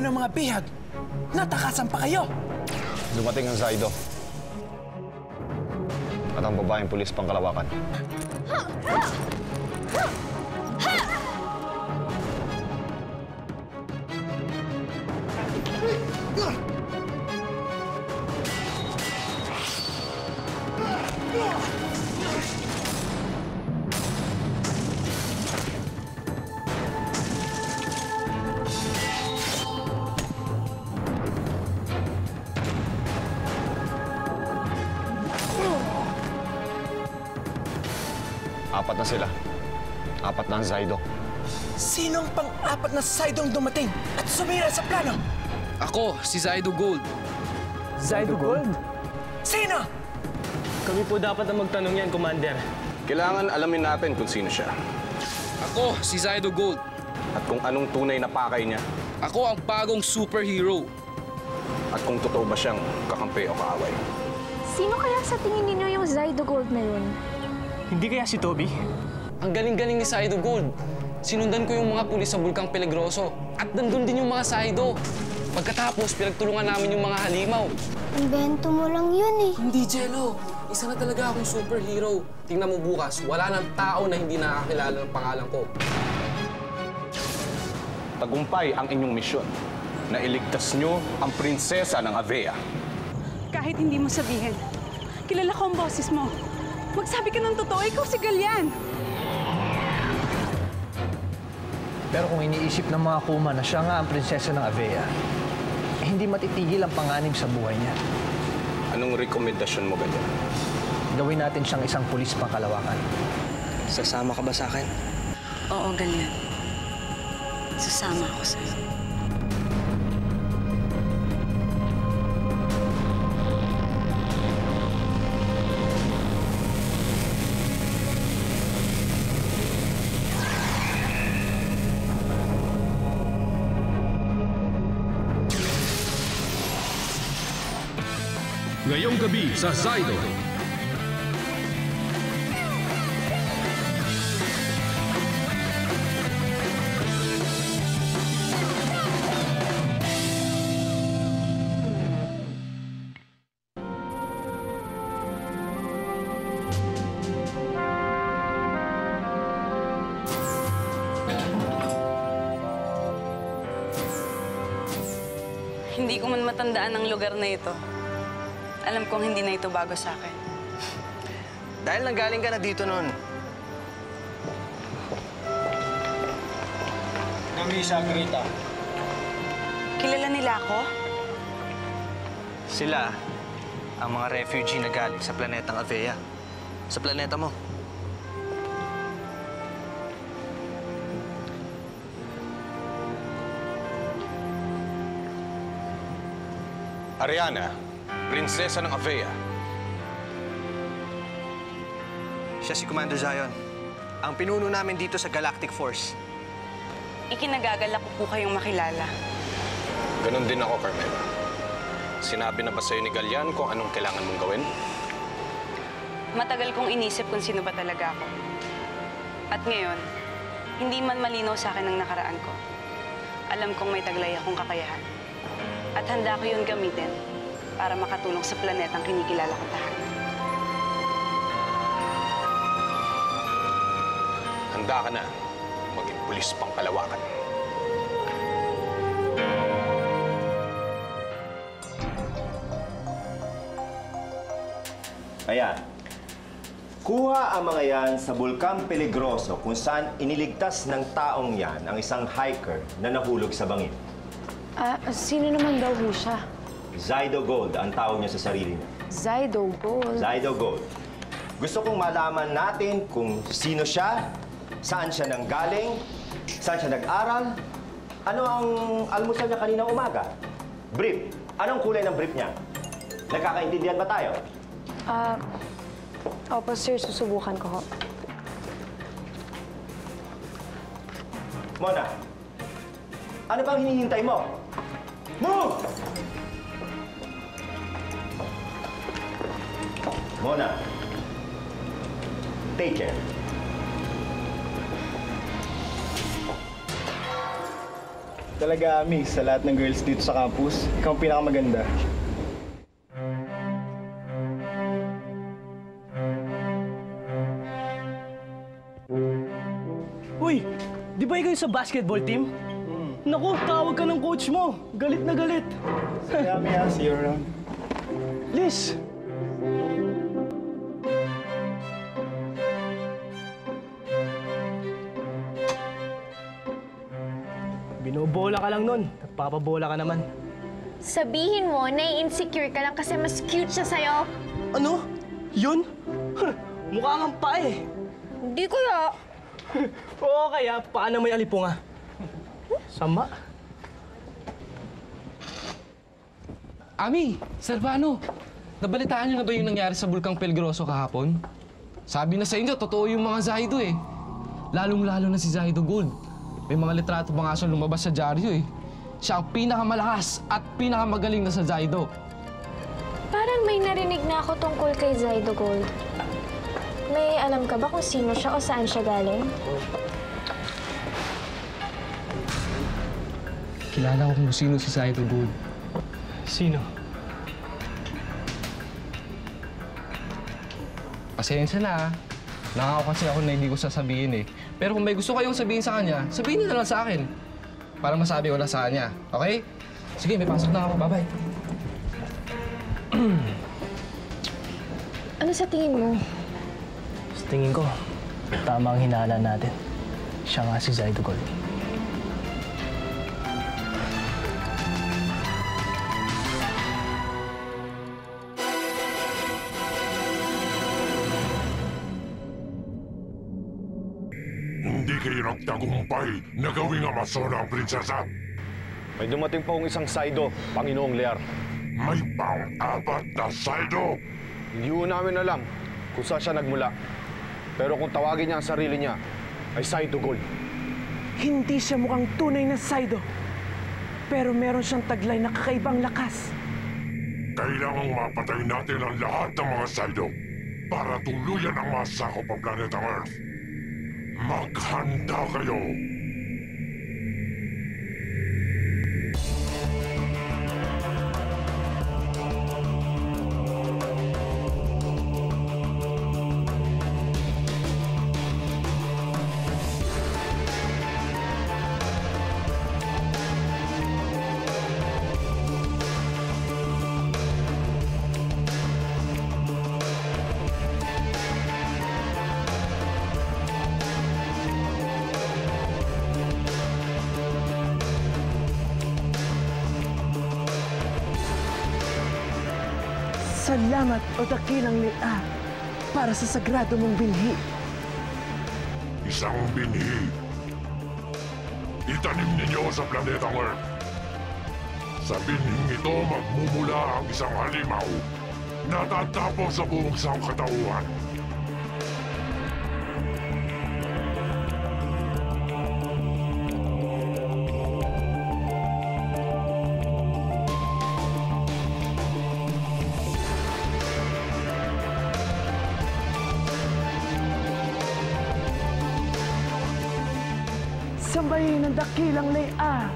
ng mga bihag. Natakasan pa kayo. Dumating ang Zaido. At ang babaeng pulis pang Kalawakan. Apat na sila. Apat na ang Zaido. Sinong pang-apat na Zaido ang dumating at sumira sa plano? Ako, si Zaido Gold. Zaido Gold? Sino? Kami po dapat na magtanong yan, Commander. Kailangan alamin natin kung sino siya. Ako, si Zaido Gold. At kung anong tunay na pakay niya. Ako ang bagong superhero. At kung totoo ba siyang kakampi o kaaway. Sino kaya sa tingin ninyo yung Zaido Gold na yun? Hindi kaya si Toby? Ang galing-galing ni Zaido Gold. Sinundan ko yung mga pulis sa Bulkang Peligroso. At nandun din yung mga Zaido. Pagkatapos, pinagtulungan namin yung mga halimaw. Invento mo lang yun eh. Hindi, Jello. Isa na talaga akong superhero. Tingnan mo bukas, wala nang tao na hindi nakakilala ng pangalan ko. Tagumpay ang inyong misyon na iligtas nyo ang prinsesa ng Avea. Kahit hindi mo sabihin, kilala ko ang boses mo. Magsabi ka ng totoo, ikaw si Galyan. Pero kung iniisip ng mga kuma na siya nga ang prinsesa ng Avea, eh, hindi matitigil ang panganib sa buhay niya. Anong rekomendasyon mo, ganyan? Gawin natin siyang isang pulis pang Kalawakan. Sasama ka ba sa akin? Oo, Galyan. Sasama ako sa'yo. Ngayong gabi sa Zaido. Hindi ko man matandaan ang lugar na ito. Alam kong hindi na ito bago sa akin. Dahil nanggaling ka na dito noon. Namisa, Grita. Kilala nila ako? Sila, ang mga refugee na galing sa planetang Avea. Sa planeta mo. Ariana, prinsesa ng Avea. Siya si Commander Zion. Ang pinuno namin dito sa Galactic Force. Ikinagagalak ko po kayong makilala. Ganon din ako, Carmela. Sinabi na ba sa'yo ni Galyan kung anong kailangan mong gawin? Matagal kong inisip kung sino ba talaga ako. At ngayon, hindi man malinaw sa akin ang nakaraan ko. Alam kong may taglay akong kakayahan. At handa ko yun gamitin para makatulong sa planetang kinikilala ko tahan. Handa ka na maging pulis pang Kalawakan. Ayan. Kuha ang mga yan sa Bulkang Peligroso kung saan iniligtas ng taong yan ang isang hiker na nahulog sa bangin. Sino naman daw ho siya? Zaido Gold ang tawag niya sa sarili niya. Zaido Gold? Zaido Gold. Gusto kong malaman natin kung sino siya, saan siya nanggaling, saan siya nag-aral, ano ang almusal niya kaninang umaga. Brief. Anong kulay ng brief niya? Nagkakaintindihan ba tayo? Opo, sir. Susubukan ko ho. Mona, ano bang hinihintay mo? Move! Mona, take care. Talaga, Ami, sa lahat ng girls dito sa campus, ikaw ang pinakamaganda. Uy, di ba ikaw yung sa basketball team? Naku, tawag ka ng coach mo. Galit na galit. Sige, Ami, see you around. Liz! Binobola ka lang nun. Nagpapabola ka naman. Sabihin mo, nai-insecure ka lang kasi mas cute siya sa'yo. Ano? Yun? Mukha kang pa eh. Hindi kaya. Oo, kaya paano may alipunga? Sama. Ami, Silvano, nabalitaan niyo na ba yung nangyari sa Bulkang Peligroso kahapon? Sabi na sa inyo, totoo yung mga Zaido eh. Lalong-lalo na si Zaido Gold. May mga litrato pa nga siya lumabas sa dyaryo eh. Siya ang pinakamalakas at pinakamagaling na sa Zaido. Parang may narinig na ako tungkol kay Zaido Gold. May alam ka ba kung sino siya o saan siya galing? Kilala ko kung sino si Zaido Gold. Sino? Pasensya na ah. Nangako kasi ako na hindi ko sasabihin eh. Pero kung may gusto kayong sabihin sa kanya, sabihin niyo na lang sa akin. Para masabi ko na sa kanya. Okay? Sige, may pasok na ako. Bye-bye. Ano sa tingin mo? Sa tingin ko, tama ang hinala natin. Siya nga si Zaido Gold. Hindi kayo nagtagumpay na gawing Amazona ang prinsesa. May dumating pa isang Saido, Panginoong Lear. May pang-apat na Saido. Hindi ho namin alam kung saan siya nagmula. Pero kung tawagin niya ang sarili niya, ay Saido Gold. Hindi siya mukhang tunay na Saido. Pero meron siyang taglay na kakaibang lakas. Kailangang mapatay natin ang lahat ng mga Saido para tuluyan ang masakop ang planetang Earth. Maghanda kayo! Salamat o dakilang Lea para sa sagrado mong binhi. Isang binhi. Itanim ninyo sa planetang Earth. Sa binhing ito magmumula ang isang halimaw na tatapos sa buong sangkatauhan. Sambahin ang dakilang Lea